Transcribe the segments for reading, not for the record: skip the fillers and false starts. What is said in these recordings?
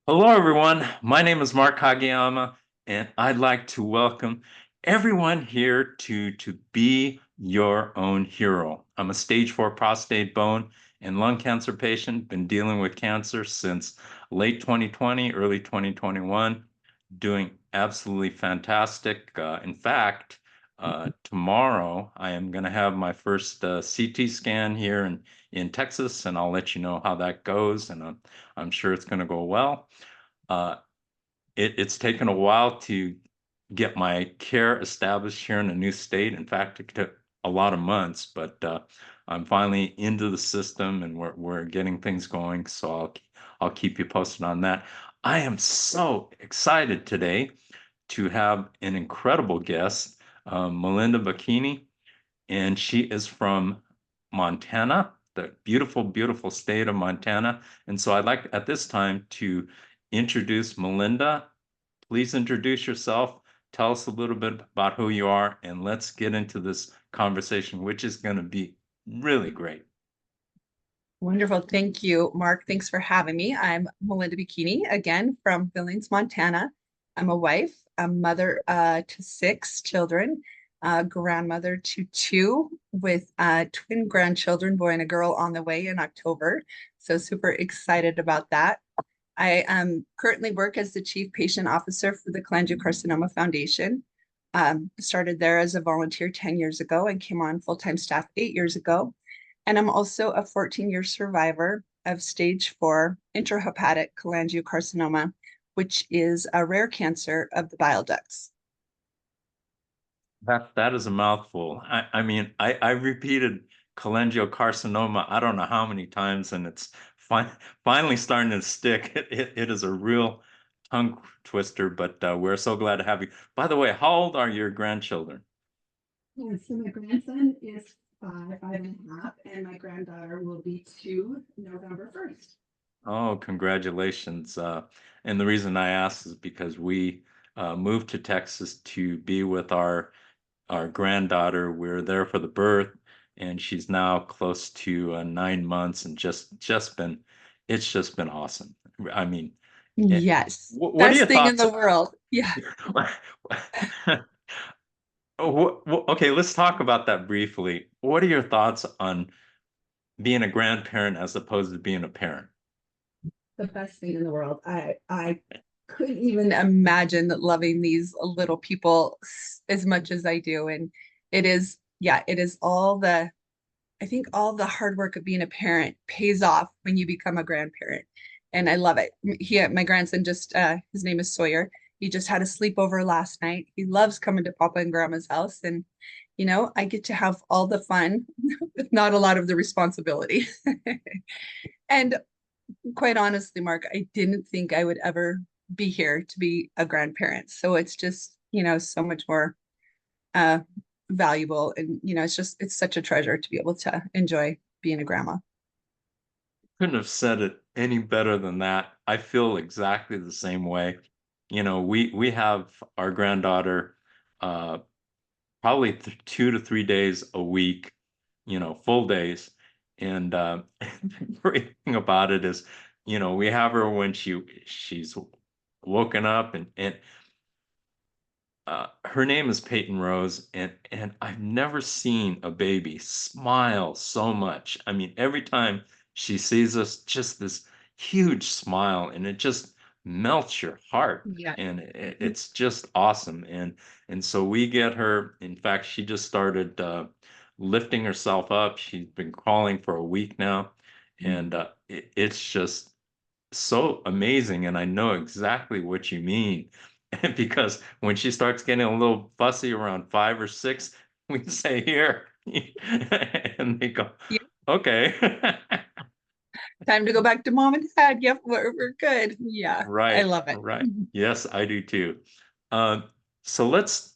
Hello, everyone. My name is Mark Kageyama, and I'd like to welcome everyone here to Be Your Own Hero. I'm a stage 4 prostate bone and lung cancer patient, been dealing with cancer since late 2020, early 2021, doing absolutely fantastic. In fact, tomorrow I am going to have my first CT scan here in Texas, and I'll let you know how that goes, and I'm sure it's going to go well. Uh, it's taken a while to get my care established here in a new state. In fact, it took a lot of months, but I'm finally into the system and we're getting things going. So I'll keep you posted on that. I am so excited today to have an incredible guest, Melinda Bachini, and she is from Montana, the beautiful, beautiful state of Montana. And so I'd like at this time to introduce Melinda. Please introduce yourself. Tell us a little bit about who you are, and let's get into this conversation, which is going to be really great. Wonderful. Thank you, Mark. Thanks for having me. I'm Melinda Bachini, again from Billings, Montana. I'm a wife, a mother to six children, a grandmother to two with twin grandchildren, boy and a girl on the way in October. So super excited about that. I currently work as the Chief Patient Officer for the Cholangiocarcinoma Foundation. Started there as a volunteer 10 years ago and came on full-time staff 8 years ago. And I'm also a 14-year survivor of stage 4 intrahepatic cholangiocarcinoma, which is a rare cancer of the bile ducts. That is a mouthful. I mean, I repeated cholangiocarcinoma, I don't know how many times, and it's finally starting to stick. It is a real tongue twister, but we're so glad to have you. By the way, how old are your grandchildren? Yeah, so my grandson is 5.5, and my granddaughter will be 2 November 1st. Oh, congratulations. And the reason I asked is because we moved to Texas to be with our granddaughter. We were there for the birth, and she's now close to 9 months, and it's just been awesome. I mean, Yes, what are best your thing in thoughts? the world. Yeah. Okay, let's talk about that briefly. What are your thoughts on being a grandparent as opposed to being a parent? The best thing in the world. I couldn't even imagine loving these little people as much as I do. And it is, yeah, it is all the, I think all the hard work of being a parent pays off when you become a grandparent. And I love it. My grandson just, his name is Sawyer. He just had a sleepover last night. He loves coming to Papa and Grandma's house. And, I get to have all the fun with not a lot of the responsibility. And quite honestly, Mark, I didn't think I would ever be here to be a grandparent. So it's just, so much more uh, valuable. And, it's such a treasure to be able to enjoy being a grandma. Couldn't have said it any better than that. I feel exactly the same way. We have our granddaughter probably 2 to 3 days a week, full days. And the great thing about it is, we have her when she's woken up, and her name is Peyton Rose, and I've never seen a baby smile so much. I mean, every time she sees us, just this huge smile, and it just melts your heart, Yeah. and it's just awesome. And so we get her. In fact, she just started lifting herself up. She's been crawling for a week now, and it's just so amazing. And I know exactly what you mean. Because when she starts getting a little fussy around 5 or 6, we say here, and they go, Yeah. okay. Time to go back to mom and dad. Yep, we're good. Yeah, I Right, love it. right. Yes, I do too. Uh, so let's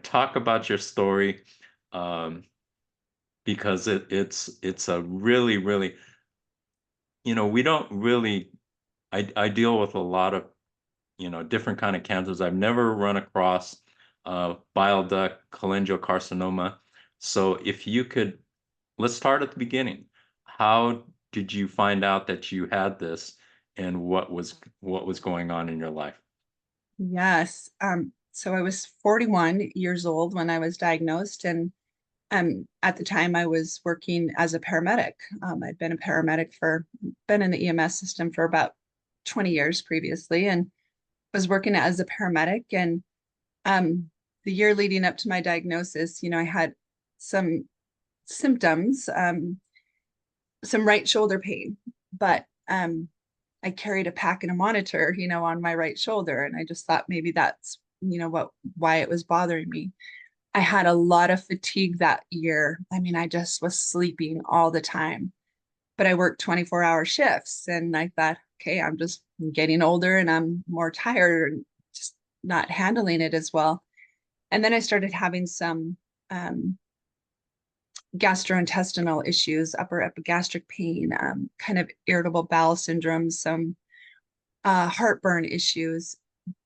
talk about your story, um, because it's a really, really, we don't really. I deal with a lot of different kind of cancers. I've never run across bile duct cholangiocarcinoma. So if you could, let's start at the beginning. How did you find out that you had this? and what was going on in your life? Yes. So I was 41 years old when I was diagnosed, and at the time I was working as a paramedic. I'd been a paramedic been in the EMS system for about 20 years previously, and was working as a paramedic. And um, the year leading up to my diagnosis, I had some symptoms, some right shoulder pain, but I carried a pack and a monitor, on my right shoulder. And I just thought maybe that's, why it was bothering me. I had a lot of fatigue that year. I mean, I just was sleeping all the time, but I worked 24-hour shifts. And I thought, okay, I'm just getting older and I'm more tired and just not handling it as well. And then I started having some um, gastrointestinal issues, upper epigastric pain, kind of irritable bowel syndrome, some heartburn issues.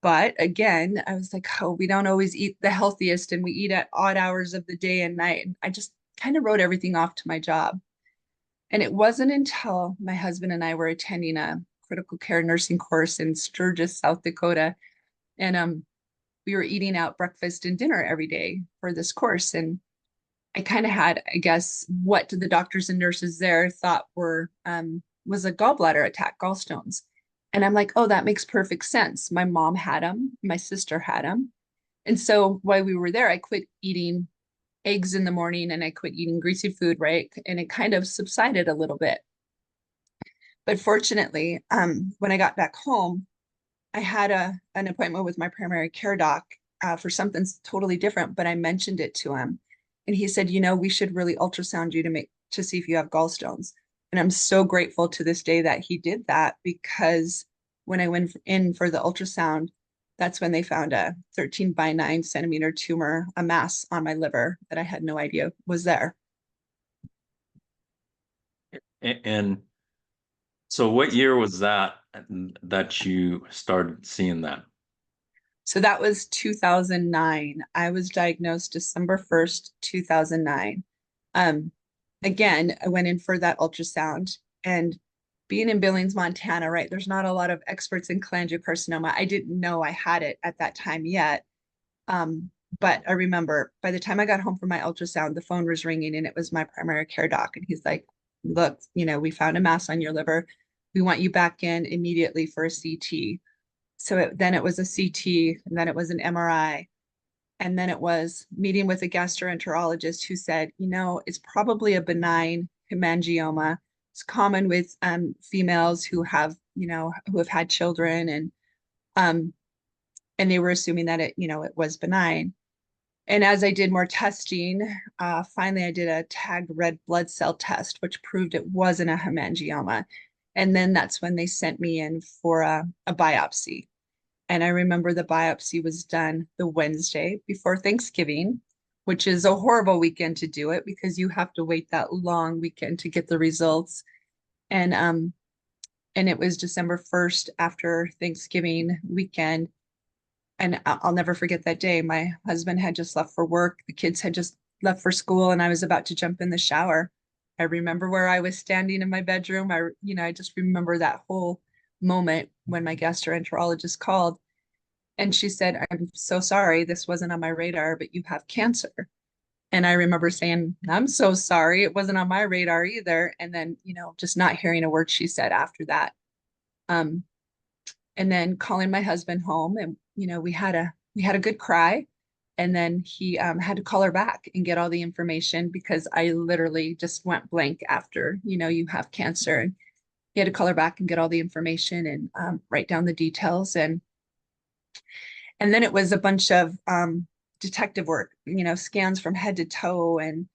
But again, I was like, oh, we don't always eat the healthiest and we eat at odd hours of the day and night. And I just kind of wrote everything off to my job. And it wasn't until my husband and I were attending a critical care nursing course in Sturgis, South Dakota. And we were eating out breakfast and dinner every day for this course. And I kind of had, I guess, what the doctors and nurses there thought was a gallbladder attack, gallstones. And I'm like, oh, that makes perfect sense. My mom had them, my sister had them. And so while we were there, I quit eating eggs in the morning and I quit eating greasy food, right? And it kind of subsided a little bit. But fortunately, when I got back home, I had an appointment with my primary care doc for something totally different, but I mentioned it to him. And he said, we should really ultrasound you to see if you have gallstones. And I'm so grateful to this day that he did that, because when I went in for the ultrasound, that's when they found a 13 by 9 centimeter tumor, a mass on my liver that I had no idea was there. And so what year was that that you started seeing that? So that was 2009. I was diagnosed December 1st, 2009. Um, Again, I went in for that ultrasound, and being in Billings, Montana, right? There's not a lot of experts in cholangiocarcinoma. I didn't know I had it at that time yet. Um, but I remember by the time I got home from my ultrasound, the phone was ringing and it was my primary care doc. And he's like, look, we found a mass on your liver. We want you back in immediately for a CT. So then it was a CT, and then it was an MRI. And then it was meeting with a gastroenterologist who said, it's probably a benign hemangioma. It's common with females who have had children, um, and they were assuming that it was benign. And as I did more testing, finally I did a tagged red blood cell test, which proved it wasn't a hemangioma. And then that's when they sent me in for a biopsy. And I remember the biopsy was done the Wednesday before Thanksgiving, which is a horrible weekend to do it because you have to wait that long weekend to get the results. And it was December 1st after Thanksgiving weekend. And I'll never forget that day. My husband had just left for work, the kids had just left for school, and I was about to jump in the shower. I remember where I was standing in my bedroom. I just remember that whole moment when my gastroenterologist called. And she said, I'm so sorry, this wasn't on my radar, but you have cancer. And I remember saying, I'm so sorry, it wasn't on my radar either. And then, just not hearing a word she said after that. Um, and then calling my husband home, and, we had a good cry. And then he had to call her back and get all the information, because I literally just went blank after, you have cancer. And he had to call her back and get all the information and write down the details. And then it was a bunch of detective work, scans from head to toe, and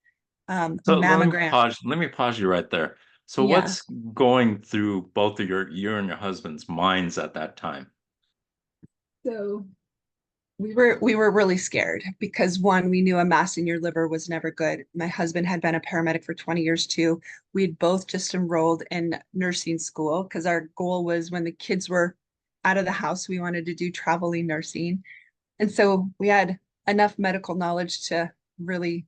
So mammogram. let me pause you right there. So Yeah. what's going through both of you and your husband's minds at that time? So we were really scared because, one, we knew a mass in your liver was never good. My husband had been a paramedic for 20 years too. We'd both just enrolled in nursing school because our goal was, when the kids were out of the house, we wanted to do traveling nursing. And so we had enough medical knowledge to really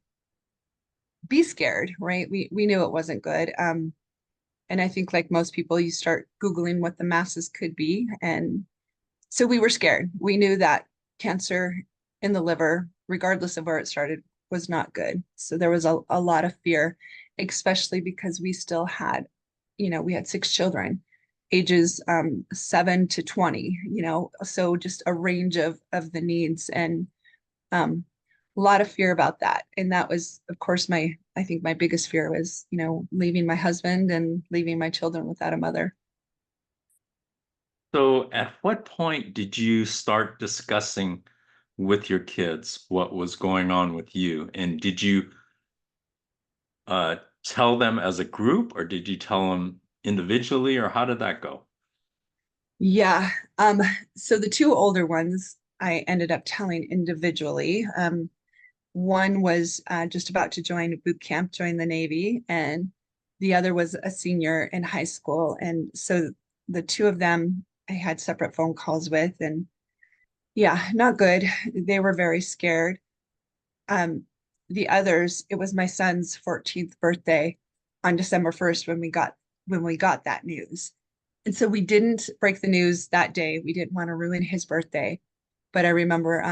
be scared, right? We knew it wasn't good. And I think like most people, you start Googling what the masses could be. And so we were scared. We knew that cancer in the liver, regardless of where it started, was not good. So there was a lot of fear, especially because we still had, we had 6 children, ages 7 to 20, so just a range of the needs and a lot of fear about that. And that was, of course, I think my biggest fear was, leaving my husband and leaving my children without a mother. So at what point did you start discussing with your kids what was going on with you? And did you uh, tell them as a group, or did you tell them individually, or how did that go? Yeah. So the two older ones I ended up telling individually. One was just about to join boot camp, join the Navy, and the other was a senior in high school. And so the two of them I had separate phone calls with, and yeah, not good. They were very scared. Um, the others, it was my son's 14th birthday on December 1st when we got that news. And so we didn't break the news that day. We didn't want to ruin his birthday. But I remember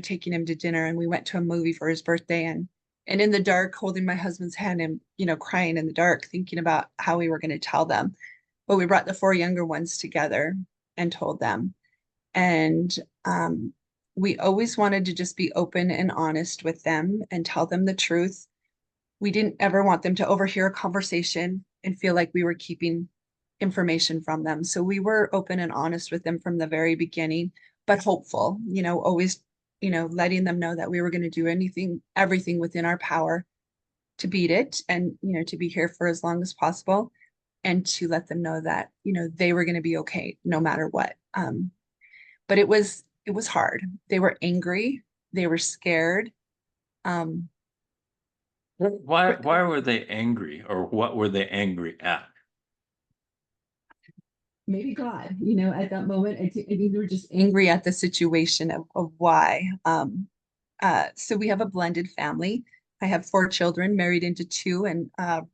taking him to dinner and we went to a movie for his birthday and in the dark, holding my husband's hand and, crying in the dark, thinking about how we were going to tell them. But we brought the four younger ones together and told them. And we always wanted to just be open and honest with them and tell them the truth. We didn't ever want them to overhear a conversation and feel like we were keeping information from them. So we were open and honest with them from the very beginning, but hopeful, always, letting them know that we were going to do everything within our power to beat it and, to be here for as long as possible and to let them know that, they were going to be okay no matter what. But it was hard. They were angry. They were scared. Um, Why were they angry, or what were they angry at? maybe God, at that moment, I think they were just angry at the situation of why. So we have a blended family. I have 4 children, married into two, and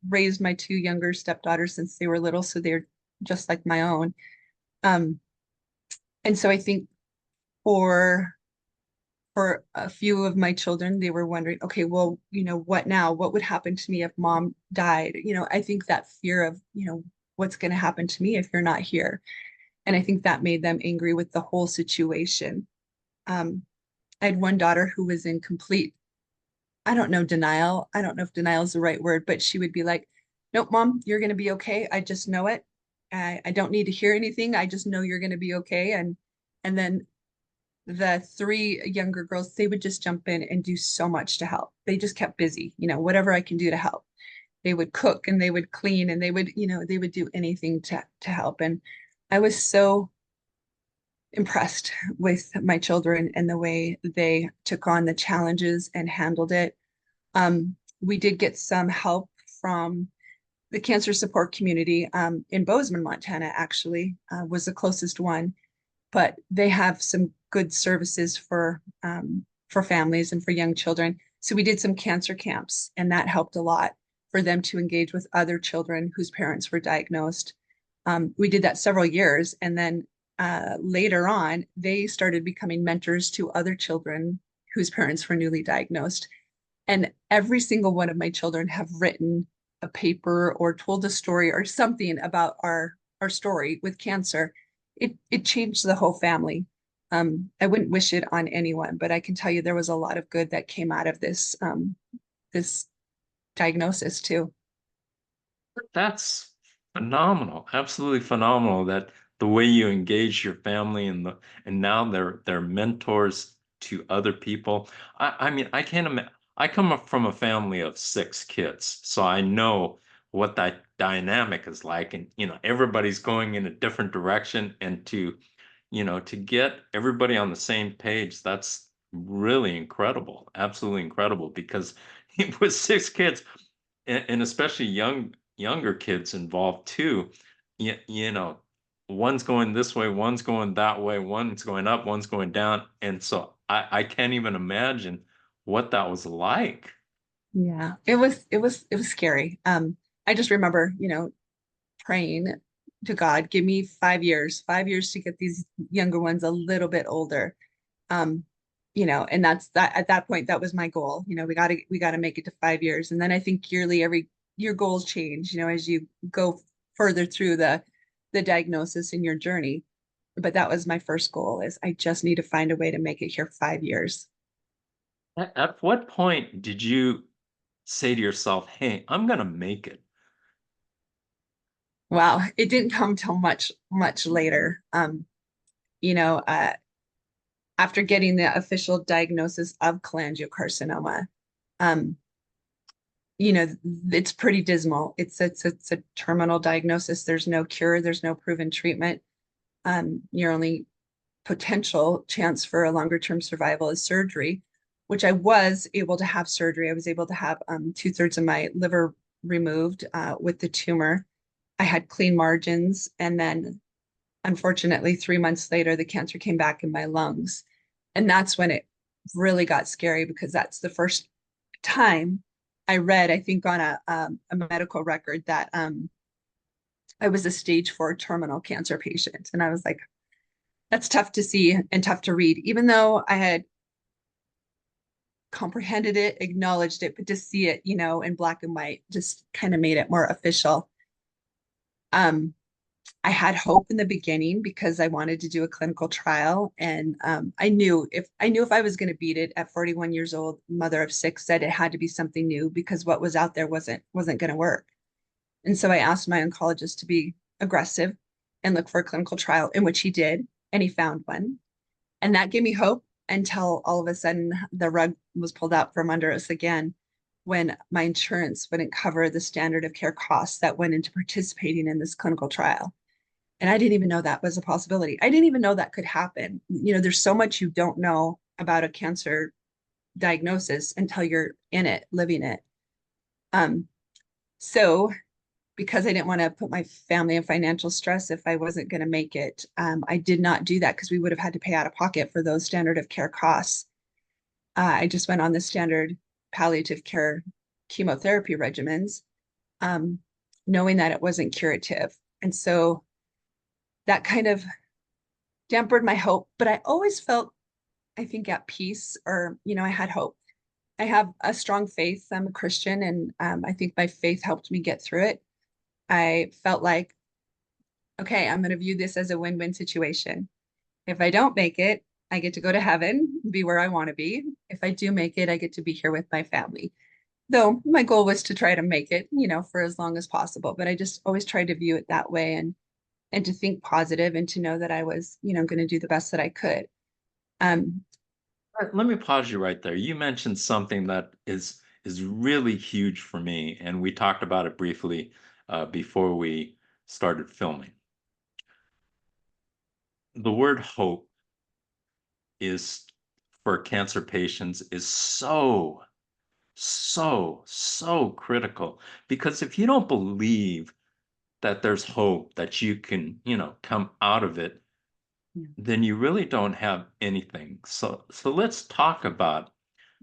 raised my two younger stepdaughters since they were little, so they're just like my own. Um, and so I think for for a few of my children, they were wondering, okay, well, what now? What would happen to me if mom died? I think that fear of, what's going to happen to me if you're not here. And I think that made them angry with the whole situation. Um, I had one daughter who was in complete, I don't know, denial. I don't know if denial is the right word, but she would be like, nope, mom, you're going to be okay. I just know it. I don't need to hear anything. I just know you're going to be okay. And then the three younger girls, they would just jump in and do so much to help. They just kept busy, whatever I can do to help. They would cook and they would clean and they would do anything to help. And I was so impressed with my children and the way they took on the challenges and handled it. We did get some help from the cancer support community in Bozeman, Montana, actually, was the closest one, but they have some good services for families and for young children. So we did some cancer camps, and that helped a lot for them to engage with other children whose parents were diagnosed. We did that several years, and then later on, they started becoming mentors to other children whose parents were newly diagnosed. And every single one of my children have written a paper or told a story or something about our story with cancer. It changed the whole family. I wouldn't wish it on anyone, but I can tell you there was a lot of good that came out of this diagnosis too. That's phenomenal, absolutely phenomenal that the way you engage your family and now they're mentors to other people. I mean, I can't imagine. I come up from a family of 6 kids, so I know what that dynamic is like, and everybody's going in a different direction, and to get everybody on the same page, that's really incredible, absolutely incredible, because it was 6 kids and especially younger kids involved too. One's going this way, one's going that way, one's going up, one's going down. And so I can't even imagine what that was like. Yeah, it was scary. I just remember, praying to God, give me 5 years to get these younger ones a little bit older. Um, and that's that at that point, that was my goal. We gotta make it to 5 years. And then I think yearly, every your goals change, as you go further through the diagnosis in your journey. But that was my first goal is I just need to find a way to make it here 5 years. At what point did you say to yourself, hey, I'm going to make it? Wow. It didn't come till much, much later. You know, uh, After getting the official diagnosis of cholangiocarcinoma, um, you know, it's pretty dismal. It's a terminal diagnosis. There's no cure, there's no proven treatment. Your only potential chance for a longer term survival is surgery, which I was able to have surgery. I was able to have 2/3 of my liver removed with the tumor. I had clean margins. And then, unfortunately, 3 months later, the cancer came back in my lungs. And that's when it really got scary because that's the first time I read, I think, on a medical record that I was a stage 4 terminal cancer patient. And I was like, that's tough to see and tough to read, even though I had comprehended it, acknowledged it, but to see it, in black and white just kind of made it more official. Um, I had hope in the beginning because I wanted to do a clinical trial, and I knew if I was going to beat it at 41 years old, mother of six, said it had to be something new because what was out there wasn't going to work. And so I asked my oncologist to be aggressive and look for a clinical trial, in which he did, and he found one. And that gave me hope until all of a sudden the rug was pulled out from under us again when my insurance wouldn't cover the standard of care costs that went into participating in this clinical trial. And I didn't even know that was a possibility. I didn't even know that could happen. There's so much you don't know about a cancer diagnosis until you're in it, living it. Um, so because I didn't want to put my family in financial stress if I wasn't going to make it, I did not do that because we would have had to pay out of pocket for those standard of care costs. I just went on the standard palliative care chemotherapy regimens, um, knowing that it wasn't curative. And so that kind of dampened my hope, but I always felt, I think, at peace, or, I had hope. I have a strong faith. I'm a Christian, and I think my faith helped me get through it. I felt like, okay, I'm going to view this as a win-win situation. If I don't make it, I get to go to heaven, be where I want to be. If I do make it, I get to be here with my family. Though my goal was to try to make it, for as long as possible. But I just always tried to view it that way, and to think positive, and to know that I was, going to do the best that I could. Um, Let me pause you right there. You mentioned something that is really huge for me, and we talked about it briefly before we started filming. The word hope is for cancer patients is so critical because if you don't believe that there's hope that you can, come out of it, yeah, then you really don't have anything. So let's talk about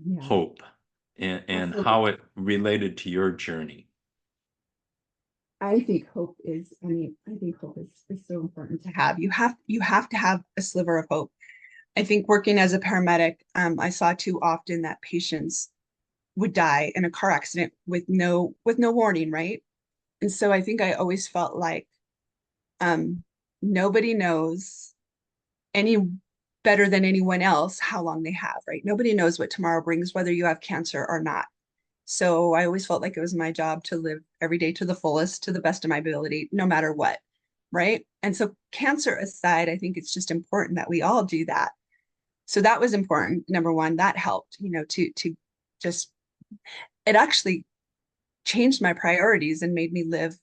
yeah, hope and absolutely. how it related to your journey. I think hope is so important to have. You have to have a sliver of hope. I think working as a paramedic, I saw too often that patients would die in a car accident with no warning, right? And so I think I always felt like um, nobody knows any better than anyone else how long they have, right? Nobody knows what tomorrow brings, whether you have cancer or not. So I always felt like it was my job to live every day to the fullest, to the best of my ability, no matter what, right? And so cancer aside, I think it's just important that we all do that. So that was important. Number one, that helped, to just it actually changed my priorities and made me live,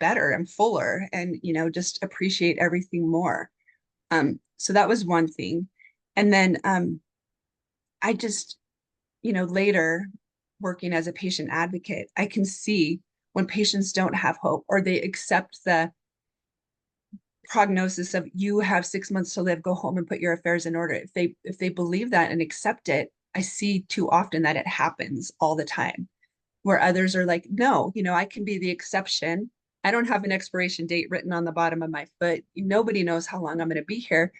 better and fuller, and, just appreciate everything more. So that was one thing. And then I just, later, working as a patient advocate, I can see when patients don't have hope, or they accept the prognosis of you have 6 months to live, go home and put your affairs in order. If they believe that and accept it, I see too often that it happens all the time, where others are like, no, I can be the exception. I don't have an expiration date written on the bottom of my foot. Nobody knows how long I'm going to be here.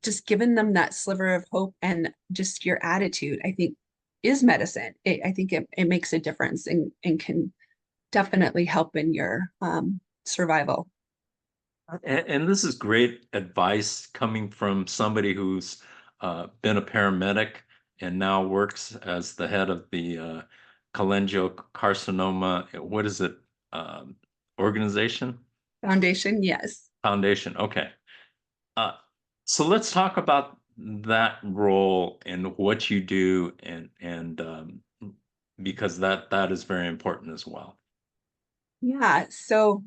Just giving them that sliver of hope and just your attitude, I think, is medicine. I think it makes a difference and can definitely help in your survival. And this is great advice coming from somebody who's been a paramedic and now works as the head of the cholangeocarcinoma, what is it, organization? Foundation, yes. Foundation. Okay. Uh, so let's talk about that role and what you do and because that is very important as well. Yeah. So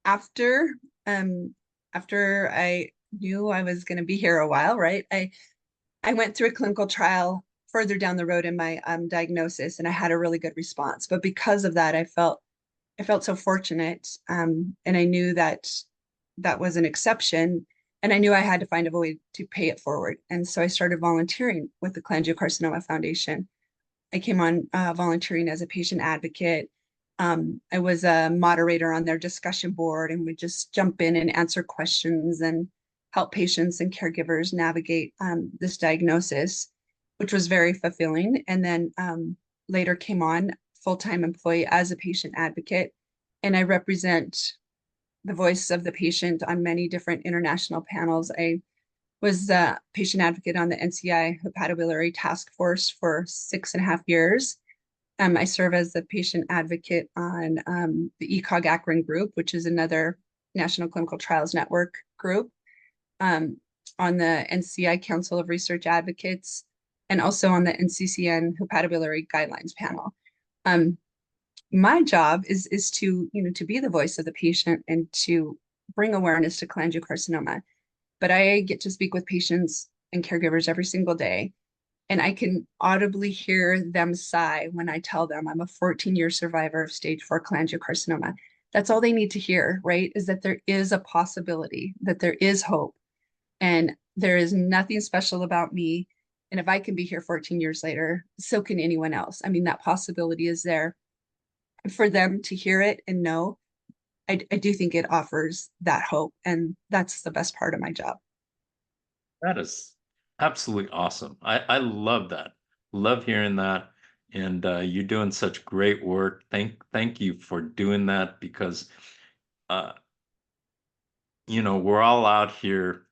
after um after I knew I was going to be here a while, right? I went through a clinical trial further down the road in my diagnosis, and I had a really good response. But because of that, I felt so fortunate, and I knew that that was an exception, and I knew I had to find a way to pay it forward. And so I started volunteering with the Cholangiocarcinoma Foundation. I came on volunteering as a patient advocate. I was a moderator on their discussion board and would just jump in and answer questions and help patients and caregivers navigate this diagnosis, which was very fulfilling. And then later came on full-time employee as a patient advocate, and I represent the voice of the patient on many different international panels. I was the patient advocate on the NCI Hepatobiliary Task Force for 6.5 years. I serve as the patient advocate on the ECOG ACRIN group, which is another National Clinical Trials Network group, um, on the NCI Council of Research Advocates, and also on the NCCN Hepatobiliary Guidelines panel. Um, my job is to, to be the voice of the patient and to bring awareness to cholangiocarcinoma. But I get to speak with patients and caregivers every single day, and I can audibly hear them sigh when I tell them I'm a 14-year survivor of stage 4 cholangiocarcinoma. That's all they need to hear, right? Is that there is a possibility, that there is hope, and there is nothing special about me. And if I can be here 14 years later, so can anyone else. I mean, that possibility is there. For them to hear it and know, I do think it offers that hope. And that's the best part of my job. That is absolutely awesome. I love that. Love hearing that. And you're doing such great work. Thank you for doing that because uh, we're all out here,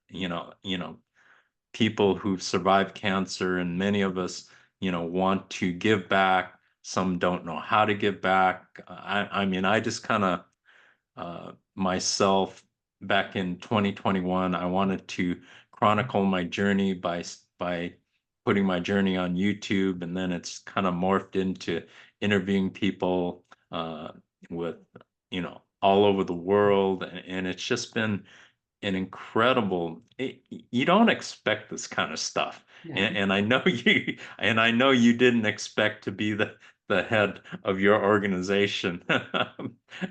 people who've survived cancer, and many of us, want to give back. Some don't know how to give back. I mean, I just kind of myself back in 2021. I wanted to chronicle my journey by putting my journey on YouTube, and then it's kind of morphed into interviewing people with all over the world, and it's just been an incredible you don't expect this kind of stuff, No. and I know you didn't expect to be the head of your organization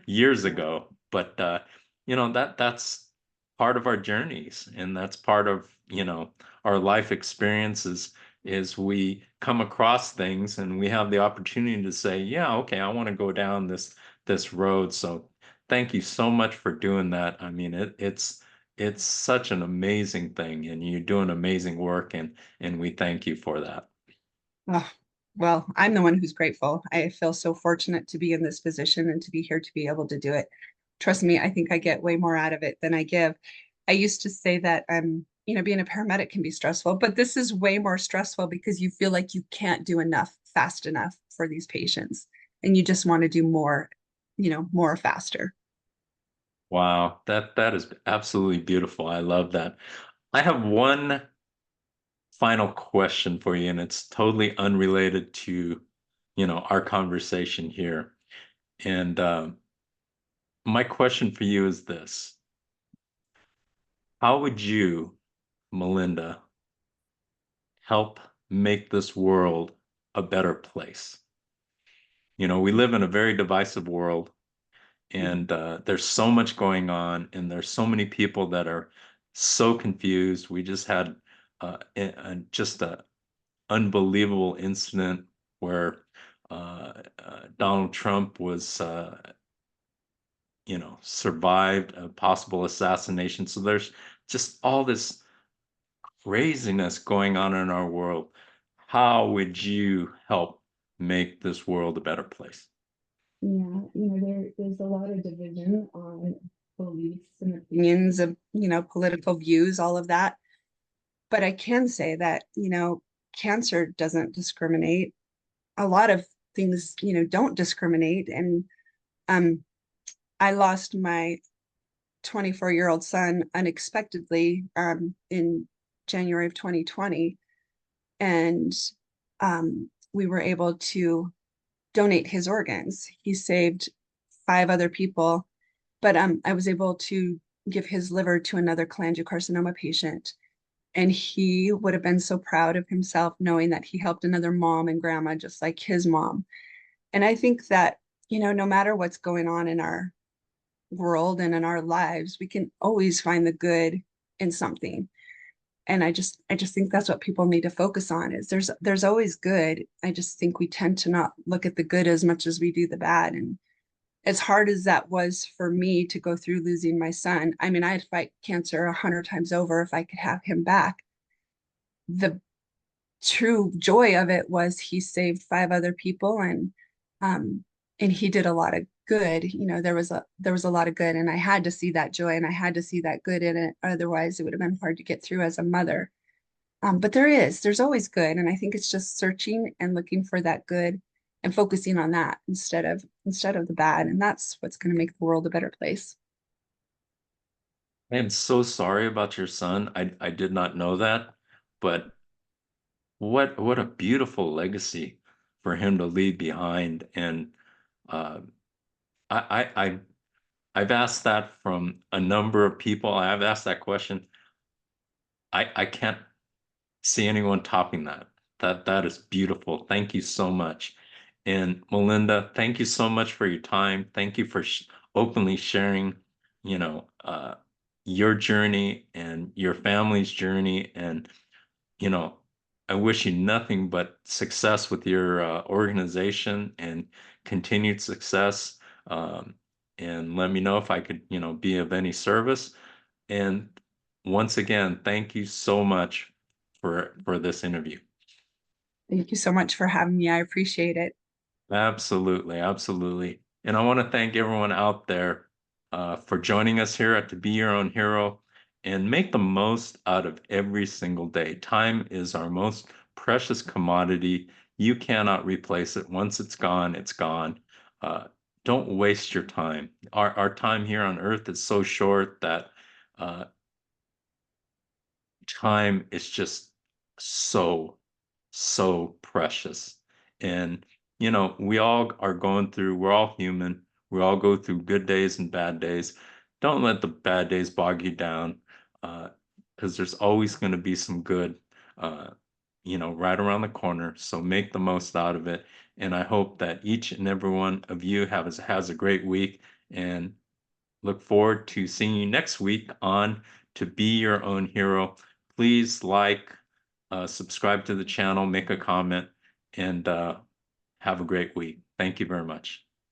years ago, but that's part of our journeys, and that's part of our life experiences is we come across things and we have the opportunity to say, yeah, okay, I want to go down this road. So thank you so much for doing that. I mean, it's such an amazing thing, and you're doing amazing work, and we thank you for that. Oh, well, I'm the one who's grateful. I feel so fortunate to be in this position and to be here to be able to do it. Trust me, I think I get way more out of it than I give. I used to say that being a paramedic can be stressful, but this is way more stressful because you feel like you can't do enough fast enough for these patients, and you just want to do more, more faster. Wow, that is absolutely beautiful. I love that. I have one final question for you, and it's totally unrelated to, our conversation here. And my question for you is this: how would you, Melinda, help make this world a better place? We live in a very divisive world, and there's so much going on, and there's so many people that are so confused. We just had just a unbelievable incident where Donald Trump was survived a possible assassination. So there's just all this craziness going on in our world. How would you help make this world a better place? Yeah, there's a lot of division on beliefs and opinions of, political views, all of that. But I can say that, cancer doesn't discriminate. A lot of things, don't discriminate. And um, I lost my 24-year-old son unexpectedly in January of 2020. And we were able to donate his organs. He saved 5 other people, but I was able to give his liver to another cholangiocarcinoma patient. And he would have been so proud of himself knowing that he helped another mom and grandma just like his mom. And I think that, no matter what's going on in our world and in our lives, we can always find the good in something. And I just think that's what people need to focus on is there's always good. I just think we tend to not look at the good as much as we do the bad. And as hard as that was for me to go through losing my son, I mean, I'd fight cancer 100 times over if I could have him back. The true joy of it was he saved 5 other people, um and he did a lot of good. There was a lot of good, and I had to see that joy and I had to see that good in it. Otherwise, it would have been hard to get through as a mother. But there's always good, and I think it's just searching and looking for that good and focusing on that instead of the bad, and that's what's going to make the world a better place. I am so sorry about your son. I did not know that, but what a beautiful legacy for him to leave behind. And uh, I I've asked that from a number of people. I've asked that question. I can't see anyone topping that. That is beautiful. Thank you so much. And Melinda, thank you so much for your time. Thank you for sh openly sharing, you know, uh, your journey and your family's journey. And, you know, I wish you nothing but success with your organization and continued success. Um, and let me know if I could, be of any service. And once again, thank you so much for this interview. Thank you so much for having me. I appreciate it. Absolutely, absolutely. And I want to thank everyone out there for joining us here at To Be Your Own Hero and make the most out of every single day. Time is our most precious commodity. You cannot replace it. Once it's gone, it's gone. Uh, don't waste your time. Our time here on Earth is so short that uh, time is just so, so precious. And, we all are going through, we're all human. We all go through good days and bad days. Don't let the bad days bog you down, because there's always going to be some good, uh, right around the corner. So make the most out of it. And I hope that each and every one of you has a great week and look forward to seeing you next week on To Be Your Own Hero. Please like, subscribe to the channel, make a comment, and have a great week. Thank you very much.